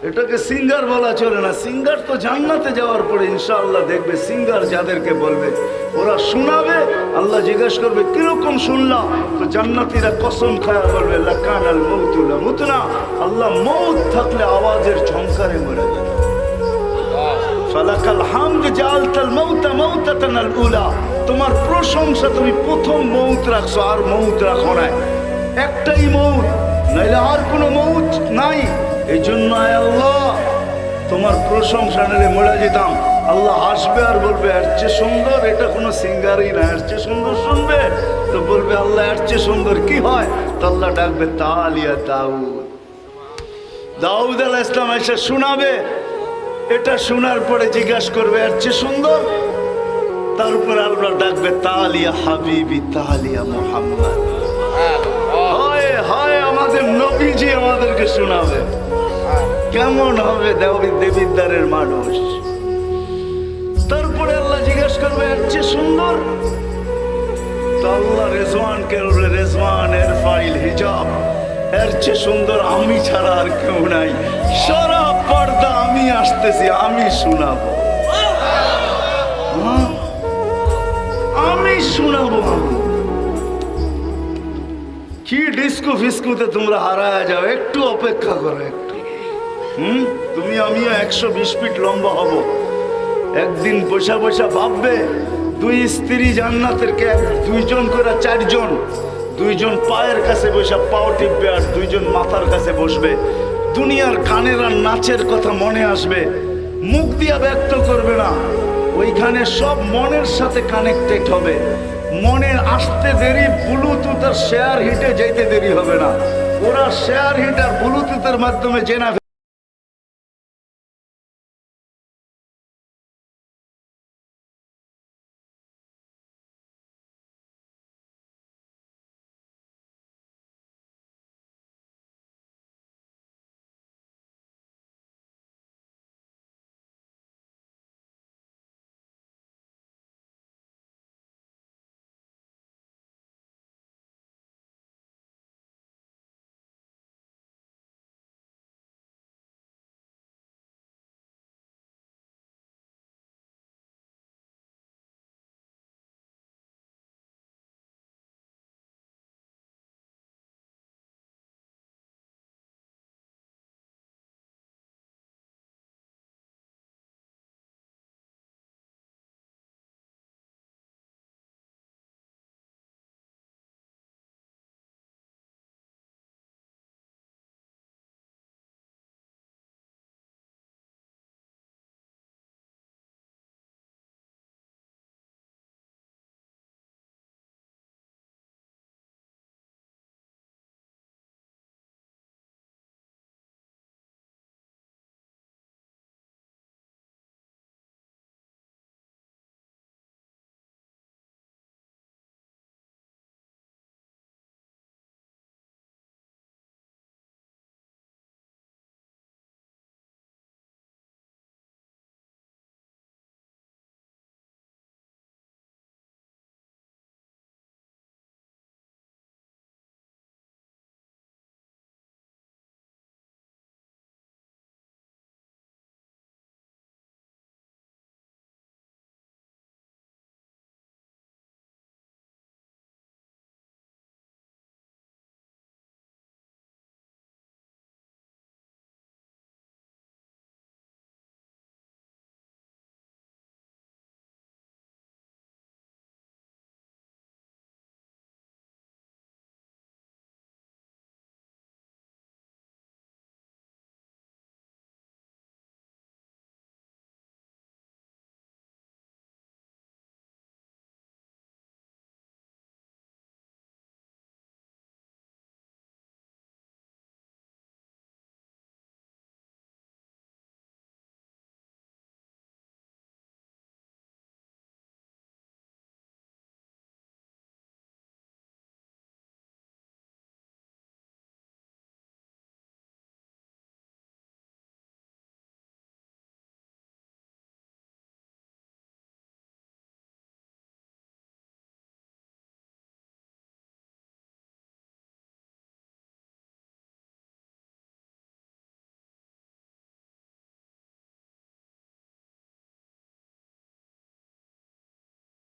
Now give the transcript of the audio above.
এটাকে সিঙ্গার বলা চলে না। সিঙ্গার তো জান্নাতে যাওয়ার পরে ইনশাআল্লাহ দেখবে সিঙ্গার যাদেরকে বলবে ওরা শোনাবে, আল্লাহ জিজ্ঞেস করবে কিরকম শুনলাম, তো জান্নাতীরা কসম খায়া বলবে লাকানাল মউতু লামুতনা, আল্লাহ মউত থাকলে আওয়াজের ঝংকারে মরে যেত। ফালাকাল হামদ জাআলতাল মাউতা মাউতাতানাল উলা, তোমার প্রশংসা তুমি প্রথম মউত রাখছো, আর মউত রাখো না, একটাই মউত, নাইলে আর কোনো মউত নাই। এই জন্য আয় আল্লাহ তোমার প্রশংসা নিলে মরে যেতাম। আল্লাহ হাসবে আর বলবে এর চেয়ে সুন্দর, এটা কোনো সিঙ্গারই না, এর চেয়ে সুন্দর শুনবে, তো বলবে আল্লাহ এর চেয়ে সুন্দর কি হয়, তো আল্লাহ ডাকবে তালিয়া দাউদ। দাউদ আলাইহিস সালাম এসে শোনাবে, এটা শোনার পরে জিজ্ঞাসা করবে এর চেয়ে সুন্দর, তারপরে আল্লাহ ডাকবে তালিয়া হাবিবি তালিয়া মুহাম্মদ। হায় হায় আমাদের নবীজি আমাদেরকে শোনাবে, কেমন হবে দেবিদ্বারের মানুষ। তারপরে আল্লাহ জিজ্ঞেস করবে এর চেয়ে সুন্দর, তো আল্লাহ রেজওয়ানকে বলবে রেজওয়ান এর ফাইল হিজাব, এর চেয়ে সুন্দর আমি ছাড়া আর কেউ নাই, সারা পর্দা আমি আসতেছি, আমি শোনাবো, আমি শোনাবো। কি ডিস্কো ফিস্কুতে তোমরা হারায় যাও, একটু অপেক্ষা করো একটু। তুমি আমিও 120 ফিট লম্বা হব, একদিন বসা বসা ভাববে দুই স্ত্রী জান্নাতের কে, দুইজন করে চারজন, দুইজন পায়ের কাছে বসে পাও টিপবে আর দুইজন মাথার কাছে বসবে। দুনিয়ার গানের আর নাচের কথা মনে আসবে, মুখ দিয়া ব্যক্ত করবে না, ওইখানে সব মনের সাথে কানেক্টেড হবে। মনে আসতে দেরি, ব্লুটুথ আর শেয়ার হিটে যেতে দেরি হবে না, ওরা শেয়ার হিট আর ব্লুটুথের মাধ্যমে জেনা